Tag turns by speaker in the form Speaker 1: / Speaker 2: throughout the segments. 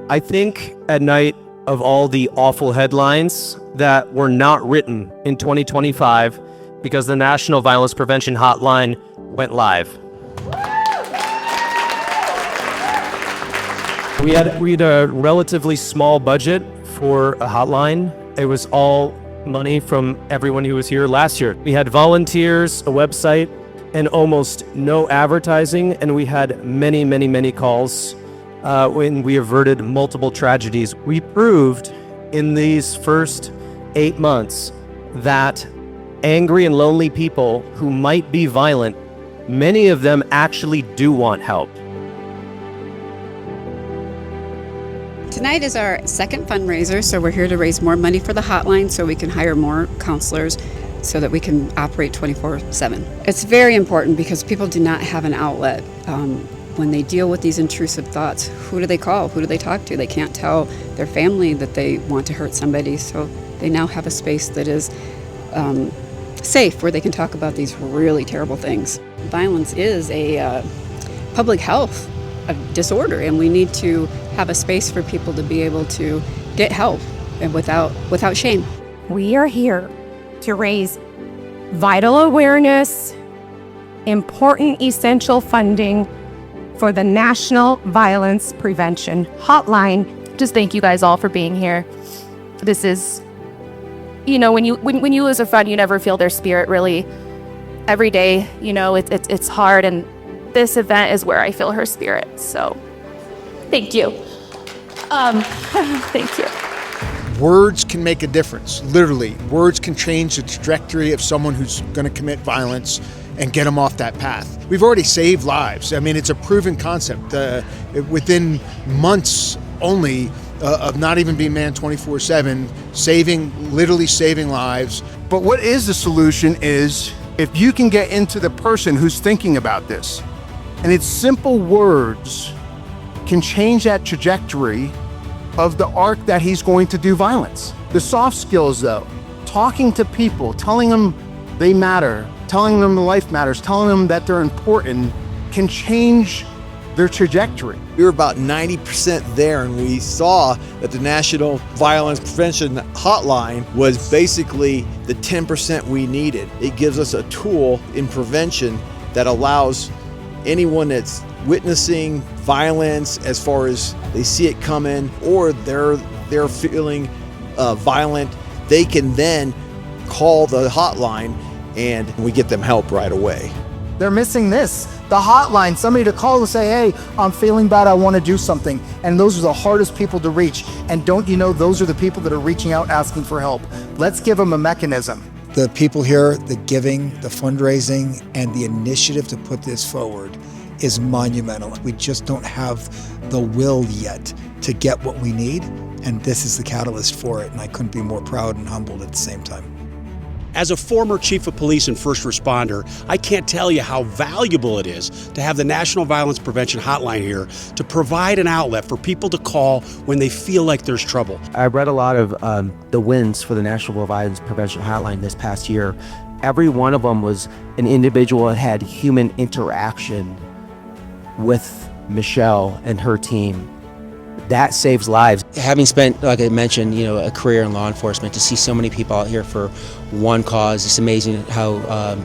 Speaker 1: I think at night of all the awful headlines that were not written in 2025 because the National Violence Prevention Hotline went live. We had a relatively small budget for a hotline. It was all money from everyone who was here last year. We had volunteers, a website, and almost no advertising, and we had many calls when we averted multiple tragedies. We proved in these first 8 months that angry and lonely people who might be violent, many of them actually do want help.
Speaker 2: Tonight is our second fundraiser, so we're here to raise more money for the hotline so we can hire more counselors so that we can operate 24/7. It's very important because people do not have an outlet. When they deal with these intrusive thoughts, who do they call? Who do they talk to? They can't tell their family that they want to hurt somebody, so they now have a space that is safe where they can talk about these really terrible things. Violence is a public health disorder, and we need to have a space for people to be able to get help and without shame.
Speaker 3: We are here to raise vital awareness, important essential funding for the National Violence Prevention Hotline.
Speaker 4: Just thank you guys all for being here. This is, when you lose a friend, you never feel their spirit really. Every day, it's hard, and this event is where I feel her spirit. So, thank you. Thank you.
Speaker 5: Words can make a difference, literally. Words can change the trajectory of someone who's going to commit violence and get them off that path. We've already saved lives. I mean, it's a proven concept. Within months only of not even being manned 24/7, literally saving lives.
Speaker 6: But what is the solution is if you can get into the person who's thinking about this, and it's simple words can change that trajectory of the arc that he's going to do violence. The soft skills though, talking to people, telling them they matter, telling them life matters, telling them that they're important, can change their trajectory.
Speaker 7: We were about 90% there, and we saw that the National Violence Prevention Hotline was basically the 10% we needed. It gives us a tool in prevention that allows anyone that's witnessing violence, as far as they see it coming or they're feeling violent, they can then call the hotline and we get them help right away.
Speaker 8: They're missing this, the hotline, somebody to call and say, hey, I'm feeling bad, I want to do something. And those are the hardest people to reach. And don't you know, those are the people that are reaching out asking for help. Let's give them a mechanism.
Speaker 9: The people here, the giving, the fundraising, and the initiative to put this forward is monumental. We just don't have the will yet to get what we need, and this is the catalyst for it, and I couldn't be more proud and humbled at the same time.
Speaker 10: As a former chief of police and first responder, I can't tell you how valuable it is to have the National Violence Prevention Hotline here to provide an outlet for people to call when they feel like there's trouble.
Speaker 11: I read a lot of the wins for the National Violence Prevention Hotline this past year. Every one of them was an individual that had human interaction with Michelle and her team. That saves lives.
Speaker 12: Having spent, like I mentioned, a career in law enforcement, to see so many people out here for one cause, it's amazing how,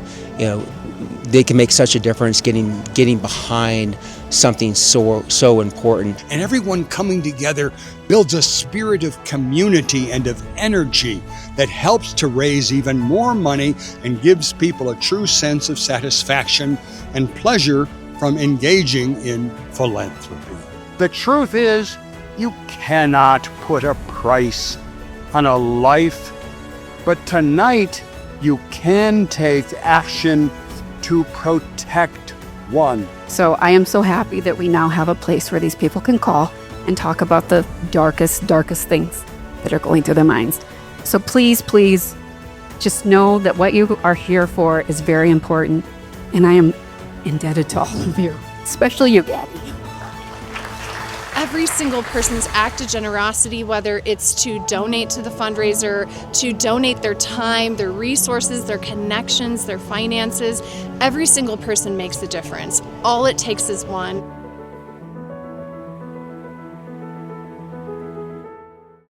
Speaker 12: they can make such a difference getting behind something so important.
Speaker 13: And everyone coming together builds a spirit of community and of energy that helps to raise even more money and gives people a true sense of satisfaction and pleasure from engaging in philanthropy.
Speaker 6: The truth is, you cannot put a price on a life, but tonight you can take action to protect one.
Speaker 2: So I am so happy that we now have a place where these people can call and talk about the darkest things that are going through their minds. So please, just know that what you are here for is very important, and I am indebted to all of you, especially you, Gabby.
Speaker 14: Every single person's act of generosity, whether it's to donate to the fundraiser, to donate their time, their resources, their connections, their finances, every single person makes a difference. All it takes is one.